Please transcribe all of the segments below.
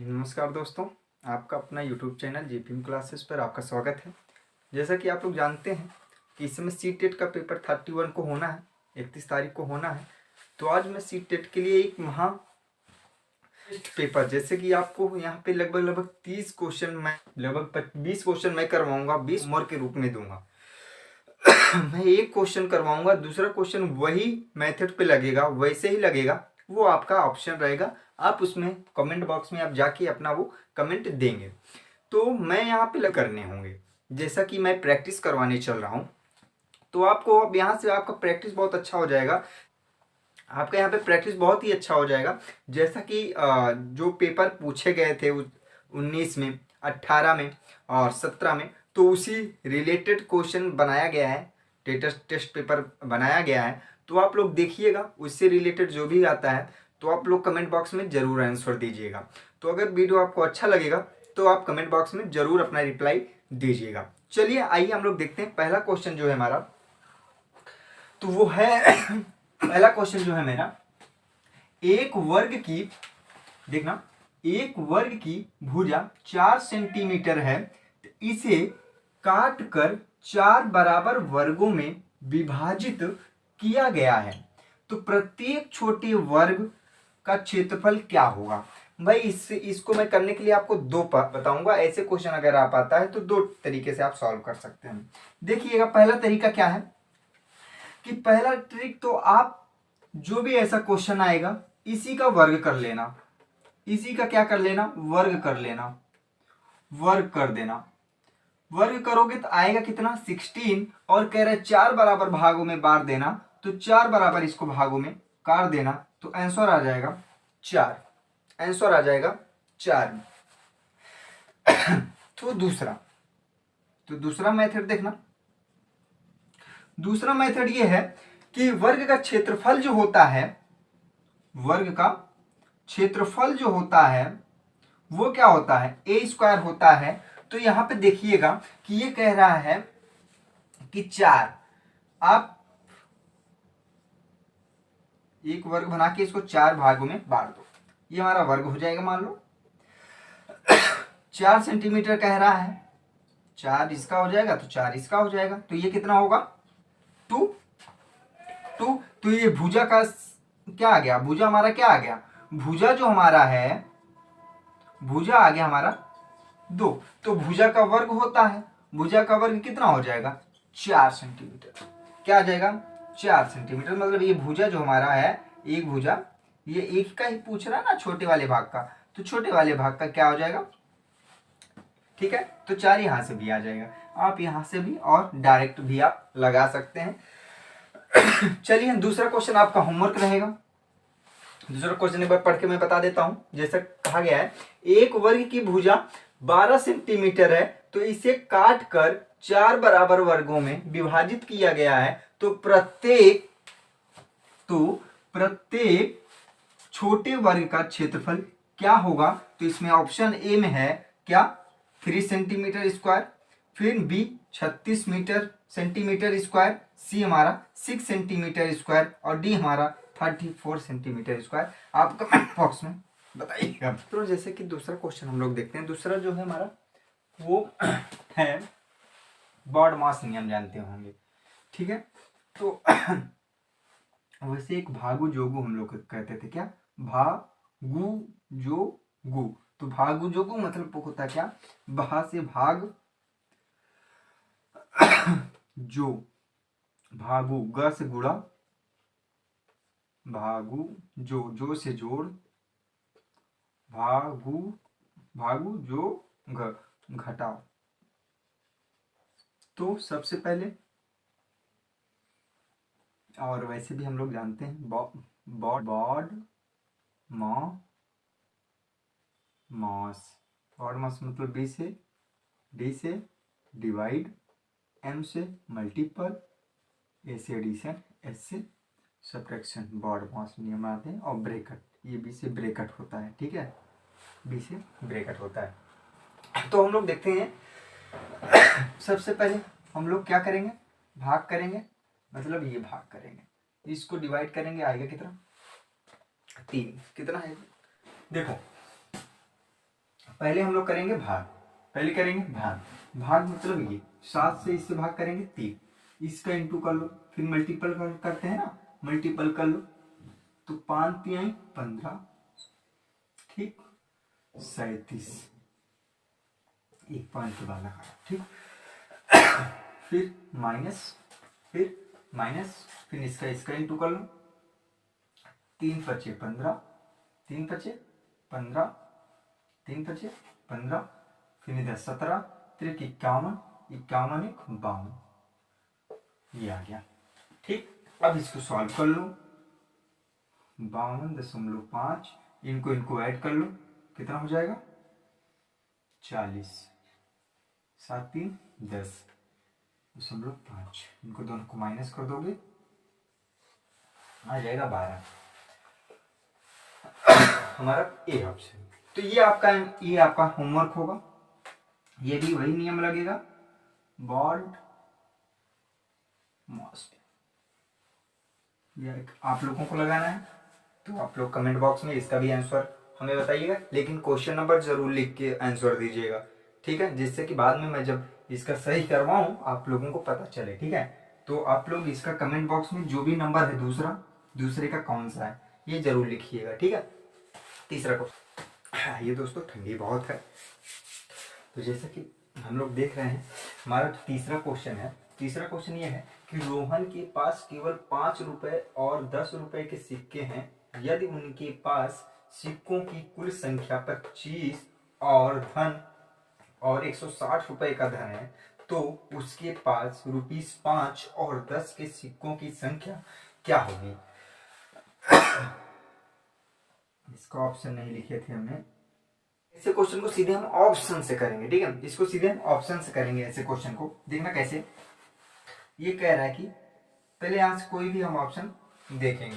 नमस्कार दोस्तों, आपका अपना YouTube चैनल जेपीएम क्लासेस पर आपका स्वागत है। जैसा कि आप लोग जानते हैं कि इस समय सी टेट का पेपर 31 को होना है, 31 तारीख को होना है। तो आज मैं सी टेट के लिए एक महा पेपर, जैसे कि आपको यहाँ पे लगभग 30 क्वेश्चन मैं लगभग 20 क्वेश्चन मैं करवाऊंगा, 20 होमवर्क के रूप में दूंगा। मैं एक क्वेश्चन करवाऊंगा, दूसरा क्वेश्चन वही मेथड पे लगेगा, वैसे ही लगेगा, वो आपका ऑप्शन रहेगा। आप उसमें कमेंट बॉक्स में आप जाके अपना वो कमेंट देंगे। तो मैं यहाँ पे करने होंगे, जैसा कि मैं प्रैक्टिस करवाने चल रहा हूँ। तो आपको अब यहाँ से आपका प्रैक्टिस बहुत अच्छा हो जाएगा, आपका यहाँ पे प्रैक्टिस बहुत ही अच्छा हो जाएगा। जैसा कि जो पेपर पूछे गए थे 19 में, 18 में और 17 में, तो उसी रिलेटेड क्वेश्चन बनाया गया है, टेस्ट पेपर बनाया गया है। तो आप लोग देखिएगा, उससे रिलेटेड जो भी आता है तो आप लोग कमेंट बॉक्स में ज़रूर आंसर दीजिएगा। तो अगर वीडियो आपको अच्छा लगेगा तो आप कमेंट बॉक्स में ज़रूर अपना रिप्लाई दीजिएगा। चलिए आइए हम लोग देखते हैं पहला क्वेश्चन जो है हमारा, तो वो है पहला क्वेश्चन जो है मेरा, एक वर्ग की, देखना, एक वर्ग की भुजा 4 सेंटीमीटर है, इसे काट कर 4 बराबर वर्गों में विभाजित किया गया है, तो प्रत्येक छोटे वर्ग का क्षेत्रफल क्या होगा। भाई इसको मैं करने के लिए आपको दो बताऊंगा। ऐसे क्वेश्चन अगर आप आता है तो दो तरीके से आप सॉल्व कर सकते हैं। देखिएगा पहला तरीका क्या है कि पहला ट्रिक, तो आप जो भी ऐसा क्वेश्चन आएगा इसी का वर्ग कर लेना, इसी का क्या कर लेना, वर्ग कर लेना, वर्ग कर देना। वर्ग करोगे तो आएगा कितना, 16, और कह रहे 4 बराबर भागों में बांट देना, तो 4 बराबर इसको भागों में काट देना, तो आंसर आ जाएगा 4, आंसर आ जाएगा 4। तो दूसरा मेथड देखना, दूसरा मेथड ये है कि वर्ग का क्षेत्रफल जो होता है, वर्ग का क्षेत्रफल जो होता है वो क्या होता है, ए स्क्वायर होता है। तो यहां पे देखिएगा कि ये कह रहा है कि 4, आप एक वर्ग बना के इसको 4 भागों में बांट दो, ये हमारा वर्ग हो जाएगा। मान लो 4 सेंटीमीटर कह रहा है, 4 इसका हो जाएगा तो 4 इसका हो जाएगा, तो ये कितना होगा, 2। तो ये भुजा का क्या आ गया, भुजा हमारा क्या आ गया, भुजा जो हमारा है, भुजा आ गया हमारा 2। तो भुजा का वर्ग होता है, भुजा का वर्ग कितना हो जाएगा, 4 सेंटीमीटर। क्या आ जाएगा, 4 सेंटीमीटर। मतलब ये भुजा जो हमारा है, एक भुजा, ये एक का ही पूछ रहा है ना, छोटे वाले भाग का, तो छोटे वाले भाग का क्या हो जाएगा, ठीक है। तो 4 यहां से भी आ जाएगा, आप यहां से भी और डायरेक्ट भी आप लगा सकते हैं। चलिए दूसरा क्वेश्चन आपका होमवर्क रहेगा। दूसरा क्वेश्चन एक बार पढ़ के मैं बता देता हूं। जैसा कहा गया है, एक वर्ग की भुजा 12 सेंटीमीटर है, तो इसे काट कर 4 बराबर वर्गों में विभाजित किया गया है, तो प्रत्येक छोटे वर्ग का क्षेत्रफल क्या होगा। तो इसमें ऑप्शन ए में है क्या, 3 सेंटीमीटर स्क्वायर, फिर बी 36 सेंटीमीटर स्क्वायर, सी हमारा 6 सेंटीमीटर स्क्वायर, और डी हमारा 34 सेंटीमीटर स्क्वायर। आप कमेंट बॉक्स में बताइएगा। तो जैसे कि दूसरा क्वेश्चन हम लोग देखते हैं। दूसरा जो है हमारा वो है बॉडमास नियम, जानते होंगे, ठीक है। तो वैसे एक भागु जोगु हम लोग कहते थे, क्या, भागु जोगु। तो भागु जोगु मतलब होता है क्या, भा से भाग, जो, भागु, ग से गुड़ा, भागु, जो से जोड़, भागु जो घटाओ। तो सबसे पहले, और वैसे भी हम लोग जानते हैं, बॉड मास, बॉड मास मतलब डी से डिवाइड, एम से मल्टीपल, ए से एडिशन, एस से सब्ट्रैक्शन, बॉड मास नियम आते हैं। और ब्रैकेट, ये बी से ब्रैकेट होता है, ठीक है, बी से ब्रैकेट होता है। तो हम लोग देखते हैं, सबसे पहले हम लोग क्या करेंगे, भाग करेंगे, मतलब ये भाग करेंगे, इसको डिवाइड करेंगे, आएगा कितना, 3। कितना है देखो, पहले हम लोग करेंगे भाग। पहले करेंगे भाग। भाग मतलब ये 7 से इससे भाग करेंगे 3, इसका इंटू कर लो, फिर मल्टीपल करते हैं ना, मल्टीपल कर लो तो 5 तिहाई 15, ठीक, 37, एक पॉइंट के बाद लगा, ठीक। फिर माइनस, फिर माइनस, फिर इसका इंटू कर लो, 3 पचे 15, 3 पचे 15, 3 पचे 15, फिर इधर 17, 3 51, 51 एक 52, ये आ गया, ठीक। अब इसको सॉल्व कर लो, 52.5, इनको ऐड कर लो, कितना हो जाएगा 40, 7 3 10.5, इनको दोनों को माइनस कर दोगे आ जाएगा 12, हमारा ए ऑप्शन। तो ये आपका होमवर्क होगा, ये भी वही नियम लगेगा, बॉल्ड मोस्ट, ये आप लोगों को लगाना है। तो आप लोग कमेंट बॉक्स में इसका भी आंसर हमें बताइएगा, लेकिन क्वेश्चन नंबर जरूर लिख के आंसर दीजिएगा, ठीक है, जिससे कि बाद में मैं जब इसका सही करवाऊं आप लोगों को पता चले, ठीक है। तो आप लोग इसका कमेंट बॉक्स में जो भी नंबर है दूसरे का कौन सा है ये जरूर लिखिएगा, ठीक है। तीसरा क्वेश्चन, ये दोस्तों ठंडी बहुत है, तो जैसे कि हम लोग देख रहे हैं हमारा तीसरा क्वेश्चन है। तीसरा क्वेश्चन ये है कि रोहन के पास केवल 5 रुपए और 10 रुपए के सिक्के हैं, यदि उनके पास सिक्कों की कुल संख्या 25 और धन और 160 रुपए का धन है, तो उसके पास ₹5 और 10 के सिक्कों की संख्या क्या होगी। इसका ऑप्शन नहीं लिखे थे हमने, ऐसे क्वेश्चन को सीधे हम ऑप्शन से करेंगे, ठीक है, इसको सीधे हम ऑप्शन से करेंगे। ऐसे क्वेश्चन को देखना कैसे, ये कह रहा है कि पहले यहां से कोई भी हम ऑप्शन देखेंगे,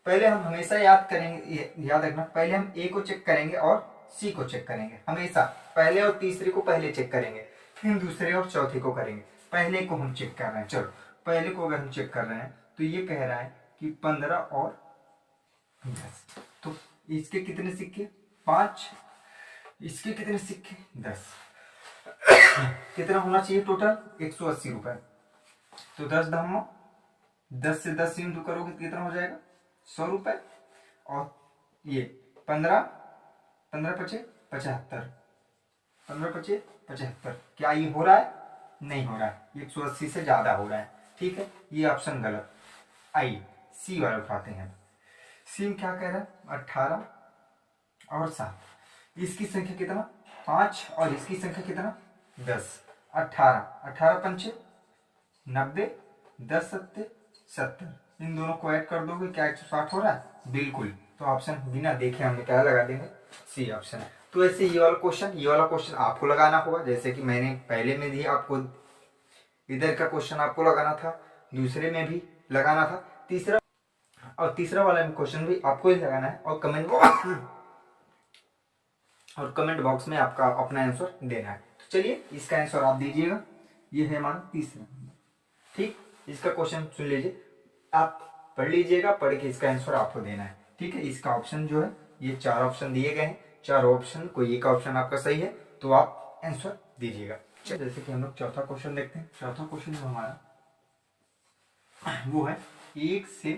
पहले हम हमेशा याद करेंगे, याद रखना, पहले हम ए को चेक करेंगे और सी को चेक करेंगे, हमेशा पहले और तीसरे को पहले चेक करेंगे, फिर दूसरे और चौथे को करेंगे। पहले को हम चेक कर रहे हैं, चलो पहले को अगर हम चेक कर रहे हैं तो ये कह रहा है कि 15 और 10, तो इसके कितने सिक्के 5, इसके कितने सिक्के 10, कितना होना चाहिए टोटल 180 रुपए, तो 10 धम्मो 10 से 10 इंटू करोगे कितना हो जाएगा 100 रुपए, और ये 15 15 पचे 75, 15 पचे 75, क्या ये हो रहा है, नहीं हो रहा है, 180 से ज्यादा हो रहा है, ठीक है, ये ऑप्शन गलत। आई सी वाला उठाते हैं, सी में क्या कह रहा है 18 और 7, इसकी संख्या कितना 5 और इसकी संख्या कितना 10, 18 18 पंचे 90, 10 सत्ते 70, इन दोनों को ऐड कर दोगे क्या 160 हो रहा है, बिल्कुल। तो ऑप्शन बिना देखे हमने क्या लगा देंगे, सी ऑप्शन है। तो ऐसे ये वाला क्वेश्चन आपको लगाना होगा, जैसे कि मैंने पहले में भी आपको इधर का क्वेश्चन आपको लगाना था, दूसरे में भी लगाना था, तीसरा वाला क्वेश्चन भी आपको ही लगाना है, और कमेंट बॉक्स में आपका अपना आंसर देना है। तो चलिए इसका आंसर आप दीजिएगा, ये है हमारा तीसरा, ठीक। इसका क्वेश्चन सुन लीजिए, आप पढ़ लीजिएगा, पढ़ के इसका आंसर आपको देना है, ठीक है। इसका ऑप्शन जो है ये 4 ऑप्शन दिए गए हैं, 4 ऑप्शन कोई एक ऑप्शन आपका सही है तो आप आंसर दीजिएगा। जैसे कि हम लोग चौथा क्वेश्चन देखते हैं। चौथा क्वेश्चन जो हमारा वो है 1 से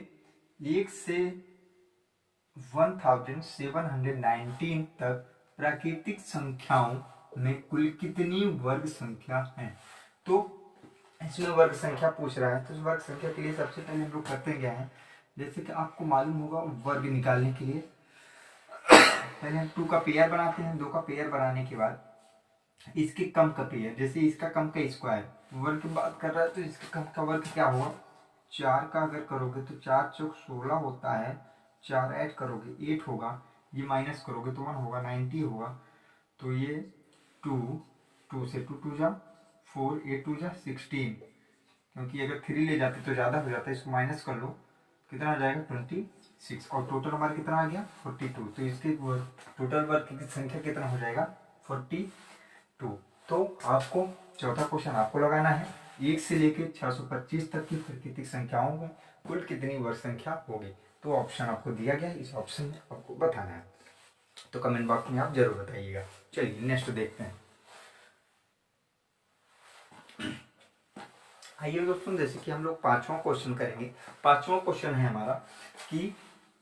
1719 तक प्राकृतिक संख्याओं में कुल कितनी वर्ग संख्या है। तो इसमें वर्ग संख्या पूछ रहा है, तो वर्ग संख्या के लिए सबसे पहले हम लोग करते क्या है, जैसे कि आपको मालूम होगा वर्ग निकालने के लिए पहले हम 2 का पेयर बनाते हैं, 2 का पेयर बनाने के बाद इसके कम का पेयर, जैसे इसका कम का स्क्वायर, वर्ग की बात कर रहा है तो इसके कम का वर्ग क्या होगा 4 का अगर करोगे तो 4 चौक 16 होता है, 4 ऐड करोगे 8 होगा, ये माइनस करोगे तो 1 होगा, 90 होगा, तो ये 2 से 2 2 जा 4, 8 2 जा 16, क्योंकि अगर 3 ले जाते तो ज़्यादा हो जाता है, इसको माइनस कर लो कितना आ जाएगा 26, और टोटल हमारा कितना आ गया 42, तो इसके टोटल वर्ग की संख्या कितना हो जाएगा 42। तो आपको चौथा क्वेश्चन आपको लगाना है, 1 से लेकर 625 तक की प्राकृतिक संख्याओं में कुल कितनी वर्ग संख्या होगी। तो ऑप्शन आपको दिया गया, इस ऑप्शन में आपको बताना है। तो कमेंट बॉक्स में आप जरूर बताइएगा। चलिए नेक्स्ट देखते हैं। आइए दोस्तों, जैसे कि हम लोग पांचवा क्वेश्चन करेंगे। पांचवा क्वेश्चन है हमारा कि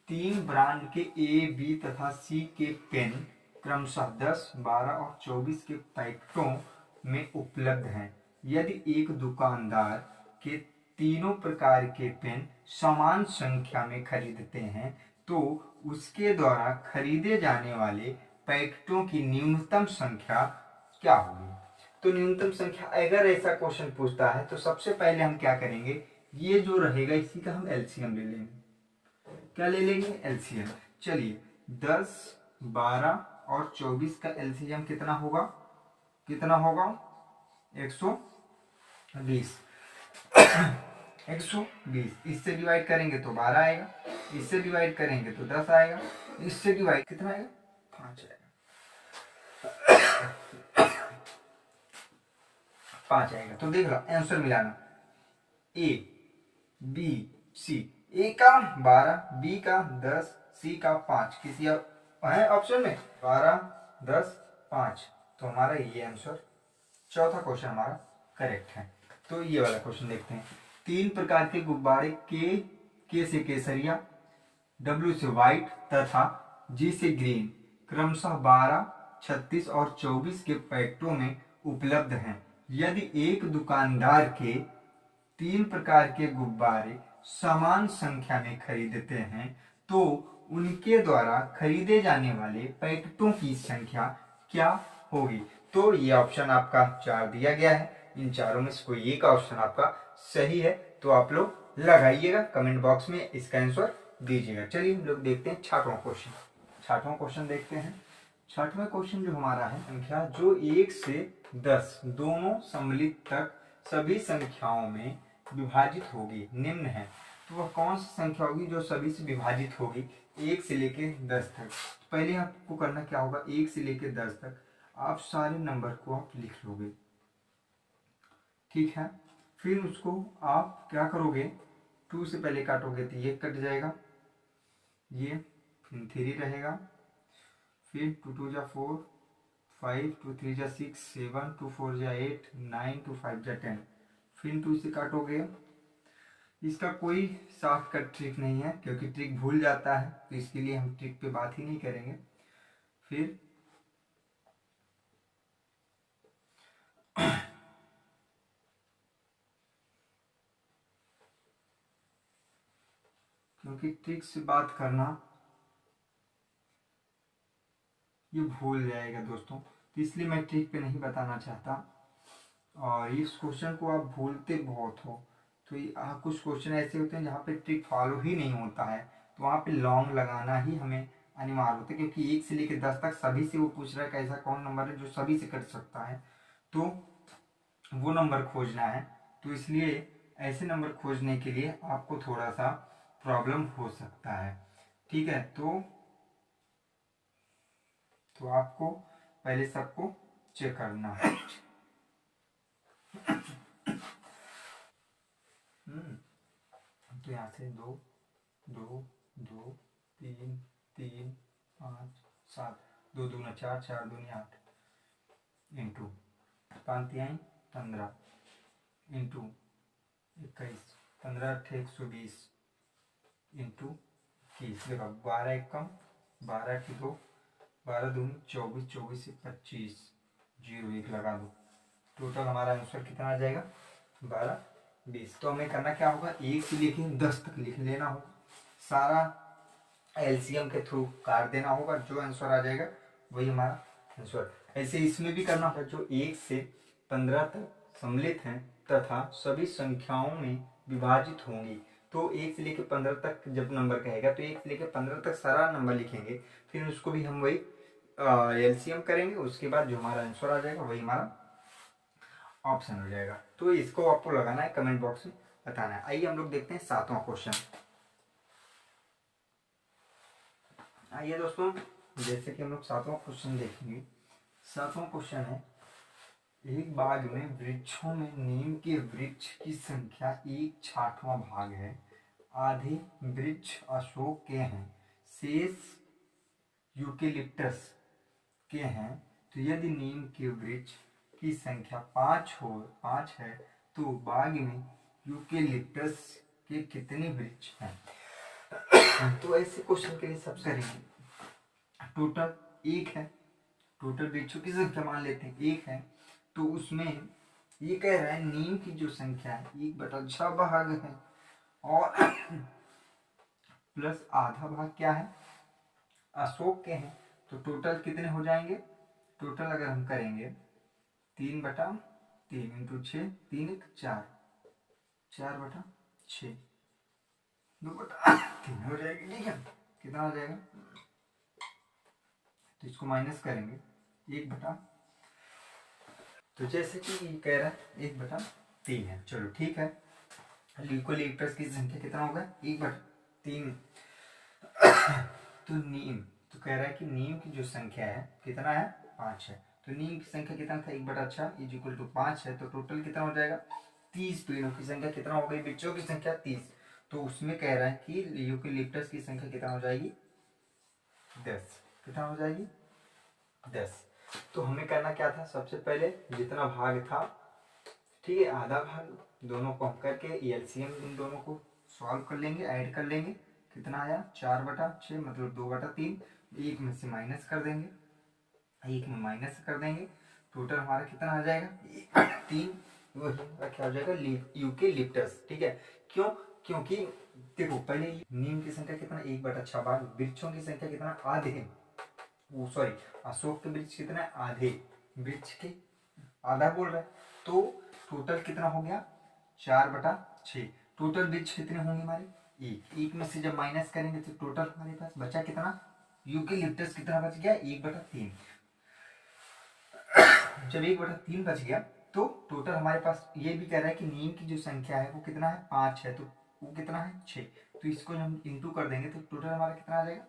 3 ब्रांड के ए, बी तथा सी के पेन क्रमशः 10, 12 और 24 के पैकेटों में उपलब्ध हैं। यदि एक दुकानदार के तीनों प्रकार के पेन समान संख्या में खरीदते हैं तो उसके द्वारा खरीदे जाने वाले पैकेटों की न्यूनतम संख्या क्या होगी। तो न्यूनतम संख्या, अगर ऐसा क्वेश्चन पूछता है तो सबसे पहले हम क्या करेंगे, ये जो रहेगा इसी का हम एलसीएम ले लेंगे। क्या ले लेंगे, एलसीएम। चलिए 10, 12 और 24 का एलसीएम कितना होगा, कितना होगा 120। 120 इससे डिवाइड करेंगे तो 12 आएगा, इससे डिवाइड करेंगे तो 10 आएगा, इससे डिवाइड कितना आएगा, 5 आएगा। 5 आएगा। तो देख लो आंसर मिलाना, ए, बी, सी। ए का 12, बी का 10, सी का 5। किसी है ऑप्शन में 12, 10, 5। तो हमारा ये आंसर चौथा क्वेश्चन हमारा करेक्ट है। तो ये वाला क्वेश्चन देखते हैं। 3 प्रकार के गुब्बारे के से केसरिया, डब्ल्यू से व्हाइट तथा जी से ग्रीन क्रमशः 12, 36 और 24 के पैकेटों में उपलब्ध हैं। यदि एक दुकानदार के 3 प्रकार के गुब्बारे समान संख्या में खरीदते हैं तो उनके द्वारा खरीदे जाने वाले पैकेटों की संख्या क्या होगी। तो ये ऑप्शन आपका 4 दिया गया है। इन चारों में से कोई एक ऑप्शन आपका सही है, तो आप लोग लगाइएगा कमेंट बॉक्स में, इसका आंसर दीजिएगा। चलिए हम लोग देखते हैं छठवां क्वेश्चन। छठवां क्वेश्चन देखते हैं। छठवां क्वेश्चन जो हमारा है संख्या जो 1 से 10 दोनों सम्मिलित तक सभी संख्याओं में विभाजित होगी निम्न है। तो वह कौन सी संख्या होगी जो सभी से विभाजित होगी 1 से लेके 10 तक। पहले आपको करना क्या होगा, 1 से लेके 10 तक आप सारे नंबर को आप लिख लोगे, ठीक है। फिर उसको आप क्या करोगे, 2 से पहले काटोगे तो ये कट जाएगा, ये फिर 3 रहेगा, फिर 2 2 जा 4, 5 2 3 जा 6, 7 2 4 जा 8, 9 2 5 जा 10। फिर 2 से काटोगे। इसका कोई शॉर्टकट ट्रिक नहीं है क्योंकि ट्रिक भूल जाता है, तो इसके लिए हम ट्रिक पे बात ही नहीं करेंगे। फिर क्योंकि ट्रिक से बात करना ये भूल जाएगा दोस्तों, तो इसलिए मैं ट्रिक पे नहीं बताना चाहता। और इस क्वेश्चन को आप भूलते बहुत हो, तो कुछ क्वेश्चन ऐसे होते हैं जहाँ पे ट्रिक फॉलो ही नहीं होता है, तो वहाँ पे लॉन्ग लगाना ही हमें अनिवार्य होता है। क्योंकि 1 से लेकर 10 तक सभी से वो पूछ रहा है कि ऐसा कौन नंबर है जो सभी से कट सकता है, तो वो नंबर खोजना है। तो इसलिए ऐसे नंबर खोजने के लिए आपको थोड़ा सा प्रॉब्लम हो सकता है, ठीक है। तो आपको पहले सबको चेक करना है। तो यहाँ से 2 2 2 3 3 5 7, 2 दूना 4, 4 दूनी 8, इंटू 5 तिहाई 15, इंटू 21, 15 8 120, इंटू 21। देखो 12 एक कम, 12 की 2, 12 दूनी 24, 24 से 25, 0 1 लगा दो। टोटल हमारा आंसर कितना आ जाएगा, 12 20। तो हमें करना क्या होगा, 1 से लेके 10 तक लिख लेना होगा, सारा एलसीएम के थ्रू काट देना होगा, जो आंसर आ जाएगा वही हमारा आंसर। ऐसे इसमें भी करना होगा, जो 1 से 15 तक सम्मिलित हैं तथा सभी संख्याओं में विभाजित होंगी। तो 1 से लेकर 15 तक जब नंबर कहेगा तो 1 से लेकर 15 तक सारा नंबर लिखेंगे, फिर उसको भी हम वही एलसीएम करेंगे, उसके बाद जो हमारा आंसर आ जाएगा वही हमारा ऑप्शन हो जाएगा। तो इसको आपको लगाना है, कमेंट बॉक्स में बताना है। आइए हम लोग देखते हैं 7वां क्वेश्चन। आइए दोस्तों, जैसे कि हम लोग 7वां क्वेश्चन देखेंगे। 7वां क्वेश्चन है, एक बाग में वृक्षों में नीम के वृक्ष की संख्या 1/6वां भाग है, आधे वृक्ष अशोक के हैं, शेष यूकेलिप्टस के हैं, तो यदि नीम के वृक्ष की संख्या 5 है तो बाग में यूकेलिप्टस के कितने वृक्ष हैं। तो ऐसे क्वेश्चन के लिए सब करेंगे टोटल 1 है, टोटल वृक्षों की संख्या मान लेते हैं 1 है, तो उसमें ये कह रहा है नीम की जो संख्या है 1/6 भाग है और प्लस आधा भाग क्या है अशोक के हैं, तो टोटल कितने हो जाएंगे, टोटल अगर हम करेंगे 3/3 इंटू 6 3 4 4/6 2/3 हो जाएगी। ठीक है, कितना हो जाएगा, तो इसको माइनस करेंगे 1/, तो जैसे कि ये कह रहा है 1/3 है। चलो ठीक है, यूकेलिप्टस की संख्या कितना होगा 1/3। तो नीम, तो कह रहा है कि नीम की जो संख्या है कितना है 5 है, तो नीम की संख्या कितना था 1/6 इज इक्वल टू 5 है, तो टोटल कितना हो जाएगा 30 पेड़ों की संख्या कितना हो गई, वृक्षों की संख्या 30, तो उसमें कह रहा है कि यूकेलिप्टस की संख्या कितना हो जाएगी 10, कितना हो जाएगी 10। तो हमें करना क्या था, सबसे पहले जितना भाग था, ठीक है, आधा भाग दोनों को हम करके एलसीएम इन दोनों को सॉल्व कर लेंगे, ऐड कर लेंगे, कितना आया 4/6 मतलब 2/3, एक में से माइनस कर देंगे, एक में माइनस कर देंगे, टोटल हमारा कितना आ जाएगा 3, वही क्या हो जाएगा यूकेलिप्टस। ठीक है, क्यों, क्योंकि देखो पहले नीम की संख्या कितना 1/6 भाग, वृक्षों की संख्या कितना आधे, वो सॉरी अशोक के वृक्ष कितना आधे, वृक्ष के आधा बोल रहा है, तो टोटल कितना हो गया 4/6, टोटल वृक्ष कितने होंगे हमारे एक में से जब माइनस करेंगे तो टोटल हमारे पास बचा कितना, यूकेलिप्टस कितना बच गया 1/3, जब 1/3 बच गया तो टोटल हमारे पास ये भी कह रहा है कि नीम की जो संख्या है वो कितना है 5 है, तो वो कितना है 6, तो इसको जब हम इंटू कर देंगे तो टोटल हमारा कितना आ जाएगा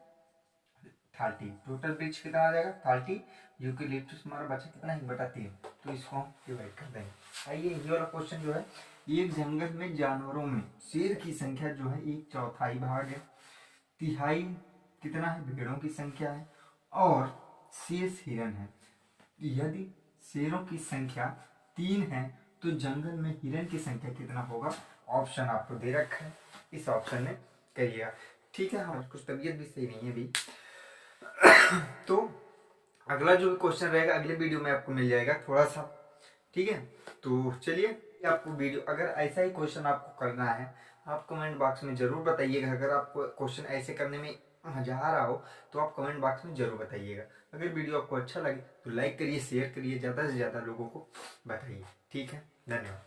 30, टोटल वृक्ष कितना आ जाएगा 30, यूकेलिप्टस हमारा बचा कितना 1/3, तो इसको हम डिवाइड कर देंगे। आइए ये वाला क्वेश्चन जो है, एक जंगल में जानवरों में शेर की संख्या जो है 1/4 भाग है, तिहाई कितना है भेड़ों की संख्या है और शेष हिरन है। यदि शेरों की संख्या 3 है तो जंगल में हिरन की संख्या कितना होगा, ऑप्शन आपको दे रखा है, इस ऑप्शन में करिएगा। ठीक है, हाँ कुछ तबीयत भी सही नहीं है अभी। तो अगला जो क्वेश्चन रहेगा अगले वीडियो में आपको मिल जाएगा थोड़ा सा, ठीक है। तो चलिए आपको वीडियो, अगर ऐसा ही क्वेश्चन आपको करना है आप कमेंट बॉक्स में जरूर बताइएगा, अगर आपको क्वेश्चन ऐसे करने में मजा आ रहा हो तो आप कमेंट बॉक्स में जरूर बताइएगा। अगर वीडियो आपको अच्छा लगे तो लाइक करिए, शेयर करिए, ज़्यादा से ज़्यादा लोगों को बताइए। ठीक है, धन्यवाद।